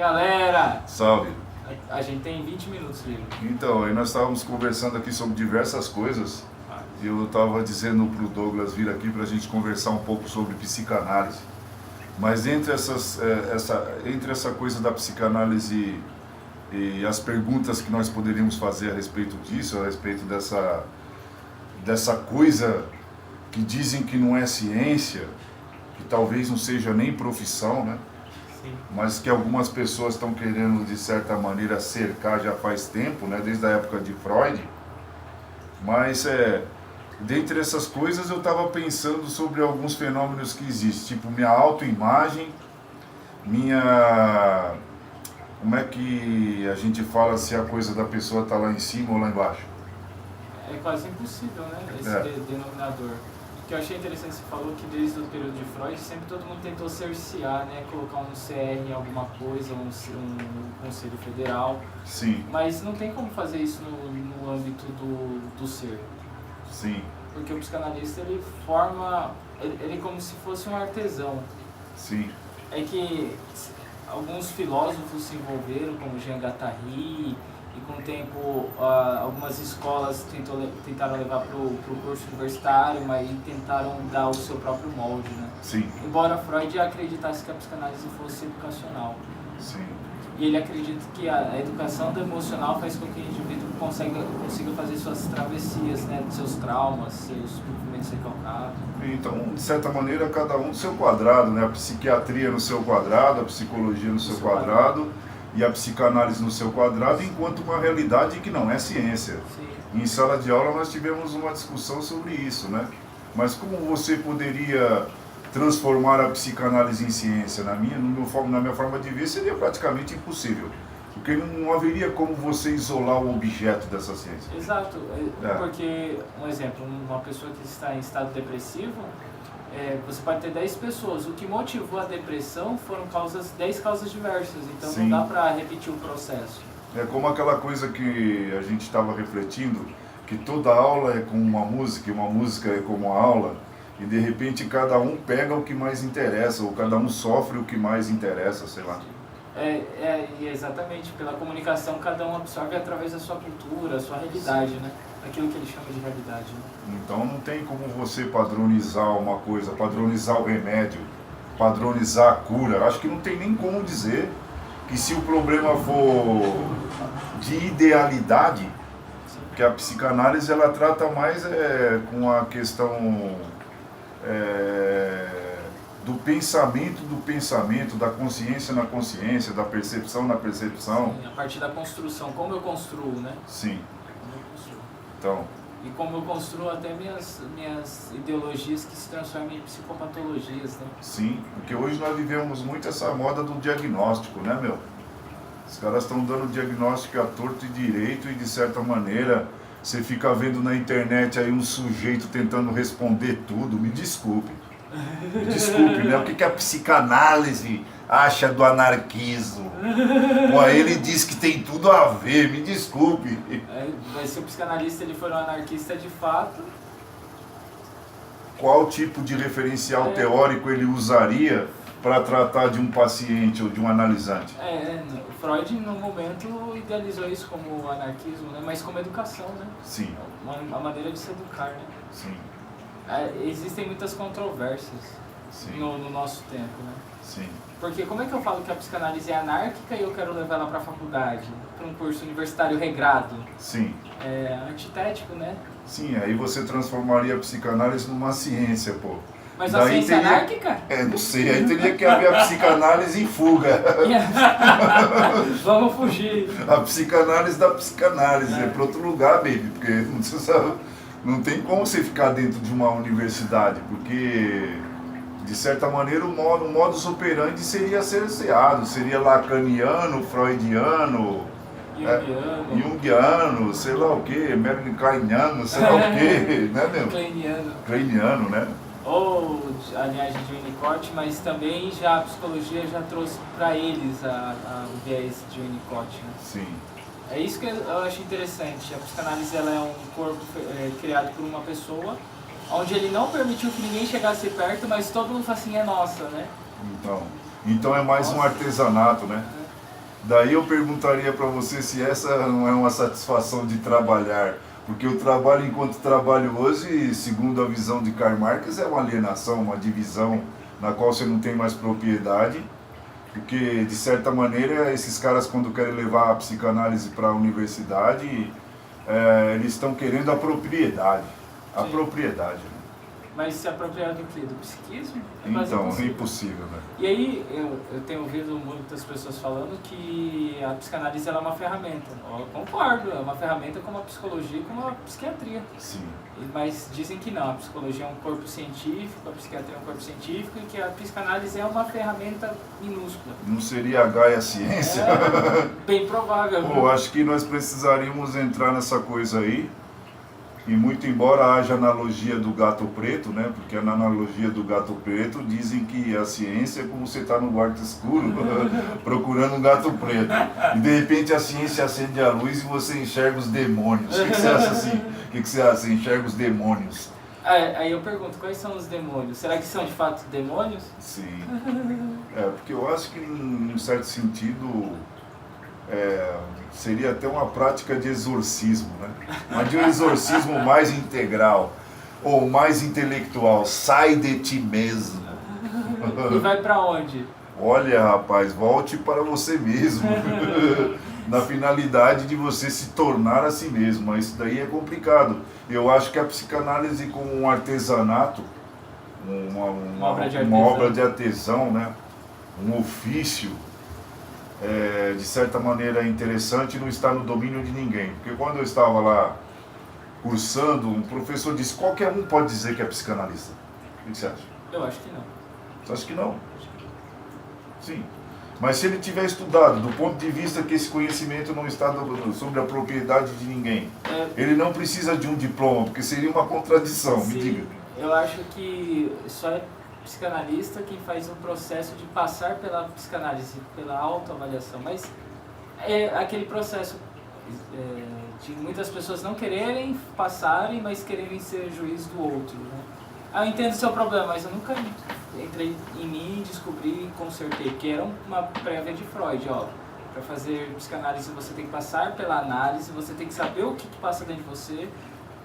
Galera, Salve! a gente tem 20 minutos livre. Então, aí nós estávamos conversando aqui sobre diversas coisas e eu estava dizendo para o Douglas vir aqui para a gente conversar um pouco sobre psicanálise. Mas entre essa coisa da psicanálise e as perguntas que nós poderíamos fazer a respeito disso, a respeito dessa coisa que dizem que não é ciência, que talvez não seja nem profissão, né? Sim. Mas que algumas pessoas estão querendo, de certa maneira, cercar já faz tempo, né? Desde a época de Freud. Mas, dentre essas coisas, eu estava pensando sobre alguns fenômenos que existem, tipo minha autoimagem, como é que a gente fala se a coisa da pessoa está lá em cima ou lá embaixo? É quase impossível, né? Esse denominador. O que eu achei interessante, você falou que desde o período de Freud, sempre todo mundo tentou cercear, né? Colocar um CR em alguma coisa, um Conselho Federal. Sim. Mas não tem como fazer isso no âmbito do ser. Sim. Porque o psicanalista, ele forma... Ele é como se fosse um artesão. Sim. É que alguns filósofos se envolveram, como Jean Guattari, e com o tempo algumas escolas tentaram levar para o curso universitário, mas tentaram dar o seu próprio molde, né? Sim. Embora Freud acreditasse que a psicanálise fosse educacional. Sim. E ele acredita que a educação do emocional faz com que o indivíduo consiga fazer suas travessias, né? Seus traumas, seus movimentos recalcados. Então, de certa maneira, cada um no seu quadrado, né? A psiquiatria no seu quadrado, a psicologia no seu quadrado e a psicanálise no seu quadrado, enquanto uma realidade que não é ciência. Sim. Em sala de aula nós tivemos uma discussão sobre isso, né? Mas como você poderia transformar a psicanálise em ciência? Na minha forma de ver, seria praticamente impossível. Porque não haveria como você isolar o objeto dessa ciência. Exato, porque, um exemplo, uma pessoa que está em estado depressivo, você pode ter 10 pessoas. O que motivou a depressão foram 10 causas diversas, então Sim. não dá para repetir o processo. É como aquela coisa que a gente estava refletindo, que toda aula é como uma música, e uma música é como uma aula, e de repente cada um pega o que mais interessa, ou cada um sofre o que mais interessa, sei lá. Exatamente, pela comunicação cada um absorve através da sua cultura, a sua realidade, né? Aquilo que ele chama de realidade. Né? Então não tem como você padronizar uma coisa, padronizar o remédio, padronizar a cura. Acho que não tem nem como dizer que se o problema for de idealidade, que a psicanálise ela trata mais com a questão do pensamento, da consciência na consciência, da percepção na percepção. Sim, a partir da construção, como eu construo, né? Sim. Como eu construo. Então. E como eu construo até minhas ideologias que se transformam em psicopatologias, né? Sim, porque hoje nós vivemos muito essa moda do diagnóstico, né, meu? Os caras estão dando diagnóstico a torto e direito e, de certa maneira, você fica vendo na internet aí um sujeito tentando responder tudo. Me desculpe, né? O que a psicanálise acha do anarquismo? Pô, ele diz que tem tudo a ver, me desculpe. Mas se o psicanalista ele for um anarquista de fato... Qual tipo de referencial teórico ele usaria para tratar de um paciente ou de um analisante? Freud, no momento, idealizou isso como anarquismo, né? Mas como educação, né? Sim. Uma maneira de se educar, né? Sim. Existem muitas controvérsias no nosso tempo, né? Sim. Porque como é que eu falo que a psicanálise é anárquica e eu quero levar ela para a faculdade, para um curso universitário regrado? Sim. É antitético, né? Sim, aí você transformaria a psicanálise numa ciência, pô. Mas a ciência é anárquica? Não sei, aí teria que haver a psicanálise em fuga. Vamos fugir. A psicanálise da psicanálise, para outro lugar, baby, porque não tem como você ficar dentro de uma universidade, porque, de certa maneira, o modus operandi seria cerceado, seria lacaniano, freudiano, jungiano, sei lá o que, Merlin Kleiniano, sei lá o que, né, meu? Kleiniano, né? Ou a linhagem de Winnicott, mas também já a psicologia já trouxe para eles o viés de Winnicott, né? Sim. É isso que eu acho interessante. A psicanálise ela é um corpo criado por uma pessoa, onde ele não permitiu que ninguém chegasse perto, mas todo mundo fala assim, é nossa, né? Então é mais um artesanato, né? Daí eu perguntaria para você se essa não é uma satisfação de trabalhar, porque o trabalho enquanto trabalho hoje, segundo a visão de Karl Marx, é uma alienação, uma divisão na qual você não tem mais propriedade, porque de certa maneira esses caras quando querem levar a psicanálise para a universidade, eles estão querendo a propriedade, a Sim. propriedade. Né? Mas se apropriar do quê? Do psiquismo? Então, é impossível, né? E aí, eu tenho ouvido muitas pessoas falando que a psicanálise ela é uma ferramenta. Eu concordo, é uma ferramenta como a psicologia e como a psiquiatria. Sim. Mas dizem que não, a psicologia é um corpo científico, a psiquiatria é um corpo científico e que a psicanálise é uma ferramenta minúscula. Não seria a Gaia ciência? É bem provável. Pô, acho que nós precisaríamos entrar nessa coisa aí. E muito embora haja analogia do gato preto, né? Porque na analogia do gato preto dizem que a ciência é como você está no quarto escuro procurando um gato preto. E de repente a ciência acende a luz e você enxerga os demônios. O que você acha assim? O que você acha? Você enxerga os demônios? Aí eu pergunto, quais são os demônios? Será que são de fato demônios? Sim. Porque eu acho que em um certo sentido seria até uma prática de exorcismo, né? Mas de um exorcismo mais integral ou mais intelectual. Sai de ti mesmo. E vai pra onde? Olha, rapaz, volte para você mesmo. Na finalidade de você se tornar a si mesmo. Mas isso daí é complicado. Eu acho que a psicanálise como um artesanato, uma obra de artesão, né? Um ofício, de certa maneira interessante, não está no domínio de ninguém. Porque quando eu estava lá cursando, um professor disse, qualquer um pode dizer que é psicanalista. O que você acha? Eu acho que não. Você acha que não? Sim. Mas se ele tiver estudado, do ponto de vista que esse conhecimento não está sobre a propriedade de ninguém, ele não precisa de um diploma, porque seria uma contradição, Sim, me diga. Eu acho que só é psicanalista quem faz um processo de passar pela psicanálise, pela autoavaliação, mas é aquele processo de muitas pessoas não quererem passarem, mas quererem ser juiz do outro, né? Eu entendo o seu problema, mas eu nunca entrei em mim, descobri e consertei, porque era uma prévia de Freud, ó. Para fazer psicanálise você tem que passar pela análise, você tem que saber o que passa dentro de você,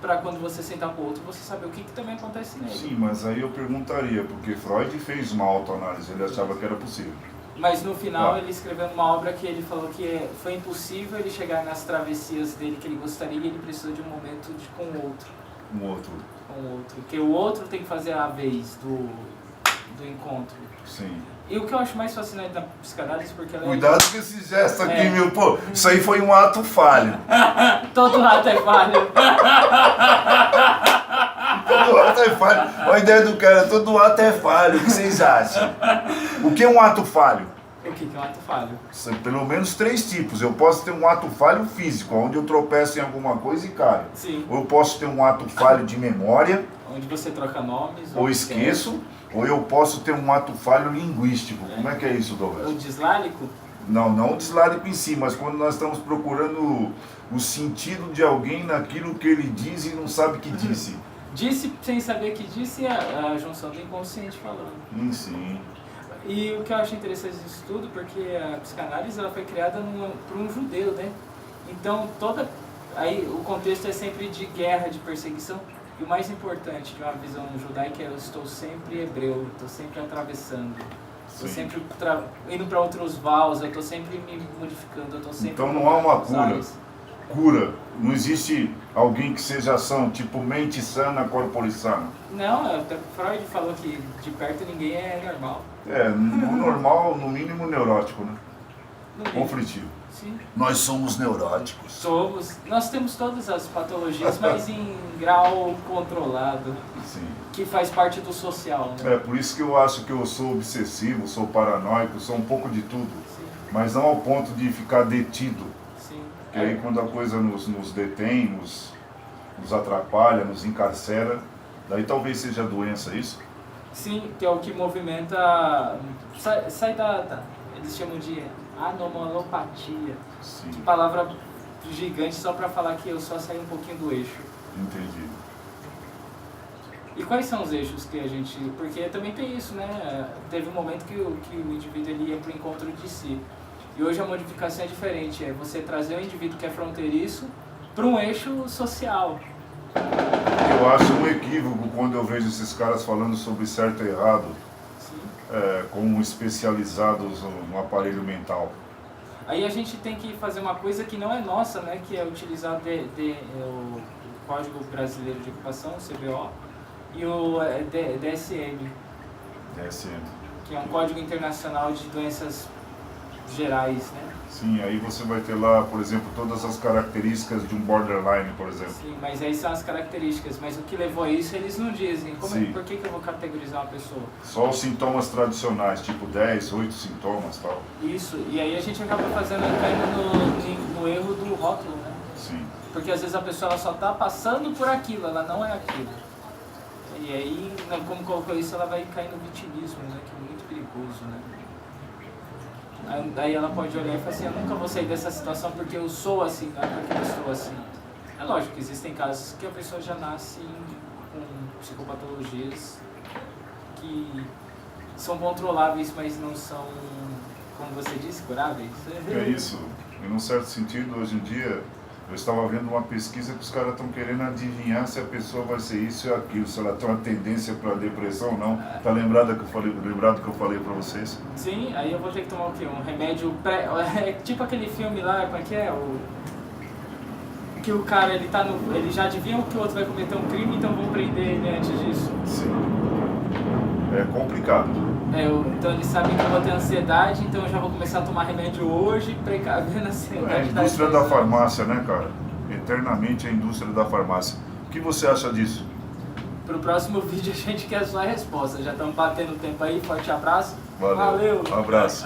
para quando você sentar com o outro, você saber o que também acontece nele. Sim, mas aí eu perguntaria, porque Freud fez uma autoanálise, ele achava que era possível. Mas no final ele escreveu uma obra que ele falou que foi impossível ele chegar nas travessias dele que ele gostaria e ele precisou de um momento com o outro. Um outro. Com o outro. Porque o outro tem que fazer a vez do encontro. Sim. E o que eu acho mais fascinante da psicanálise, porque ela Cuidado com esse gesto aqui, meu pô. Isso aí foi um ato falho. Todo ato é falho. Todo ato é falho. Olha a ideia do cara, todo ato é falho. O que vocês acham? O que é um ato falho? O que é um ato falho? Pelo menos 3 tipos. Eu posso ter um ato falho físico, onde eu tropeço em alguma coisa e caio. Sim. Ou eu posso ter um ato falho de memória. Onde você troca nomes. Ou esqueço. Ou eu posso ter um ato falho linguístico. Como é que é isso, Douglas? O dislálico? Não o dislálico em si, mas quando nós estamos procurando o sentido de alguém naquilo que ele diz e não sabe que disse. Disse sem saber que disse a junção do inconsciente falando. Sim. E o que eu acho interessante disso tudo, porque a psicanálise ela foi criada por um judeu, né? Então aí o contexto é sempre de guerra, de perseguição. E o mais importante de uma visão judaica é eu estou sempre hebreu, estou sempre atravessando. Estou sempre indo para outros vals, eu estou sempre me modificando, eu estou sempre... Então não há uma cura. Não existe alguém que seja são, tipo mente sana, corpore sano. Não, até Freud falou que de perto ninguém é normal. O normal, no mínimo, neurótico, né? Conflitivo. Sim. Nós somos neuróticos. Somos. Nós temos todas as patologias, mas em grau controlado. Sim. Que faz parte do social, né? Por isso que eu acho que eu sou obsessivo, sou paranoico, sou um pouco de tudo. Sim. Mas não ao ponto de ficar detido. Sim. Porque aí quando a coisa nos detém, nos atrapalha, nos encarcera, daí talvez seja doença, isso? Sim, que é o que movimenta... Sai da... Eles chamam de anomalopatia. Sim. Que palavra gigante só para falar que eu só saí um pouquinho do eixo. Entendi. E quais são os eixos que a gente... Porque também tem isso, né? Teve um momento que o indivíduo ele ia para o encontro de si. E hoje a modificação é diferente, é você trazer o indivíduo que é fronteiriço para um eixo social. Eu acho um equívoco quando eu vejo esses caras falando sobre certo e errado, como especializados no aparelho mental. Aí a gente tem que fazer uma coisa que não é nossa, né, que é utilizar o Código Brasileiro de Ocupação, o CBO, e o DSM, que é um Código Internacional de Doenças Gerais, né? Sim, aí você vai ter lá, por exemplo, todas as características de um borderline, por exemplo. Sim, mas aí são as características, mas o que levou a isso eles não dizem. Por que eu vou categorizar uma pessoa? Só os sintomas tradicionais, tipo 10, 8 sintomas e tal. Isso, e aí a gente acaba caindo no erro do rótulo, né? Sim. Porque às vezes a pessoa ela só está passando por aquilo, ela não é aquilo. E aí, como colocou isso, ela vai cair no vitimismo, né? Que é muito perigoso, né? Aí ela pode olhar e falar assim, eu nunca vou sair dessa situação porque eu sou assim, não é porque eu estou assim. É lógico que existem casos que a pessoa já nasce com psicopatologias que são controláveis, mas não são, como você disse, curáveis. É isso. Em um certo sentido, hoje em dia, eu estava vendo uma pesquisa que os caras estão querendo adivinhar se a pessoa vai ser isso ou aquilo, se ela tem uma tendência para depressão ou não. Tá lembrado que eu falei para vocês? Sim, aí eu vou ter que tomar o quê? Um remédio tipo aquele filme lá, como é que é? Que o cara, ele já adivinha que o outro vai cometer um crime, então vão prender ele antes disso. Sim. É complicado. Então eles sabem que eu vou ter ansiedade, então eu já vou começar a tomar remédio hoje, precavendo a ansiedade. É a indústria da farmácia, né, cara? Eternamente a indústria da farmácia. O que você acha disso? Pro próximo vídeo a gente quer só a resposta. Já estamos batendo o tempo aí, forte abraço. Valeu. Um abraço.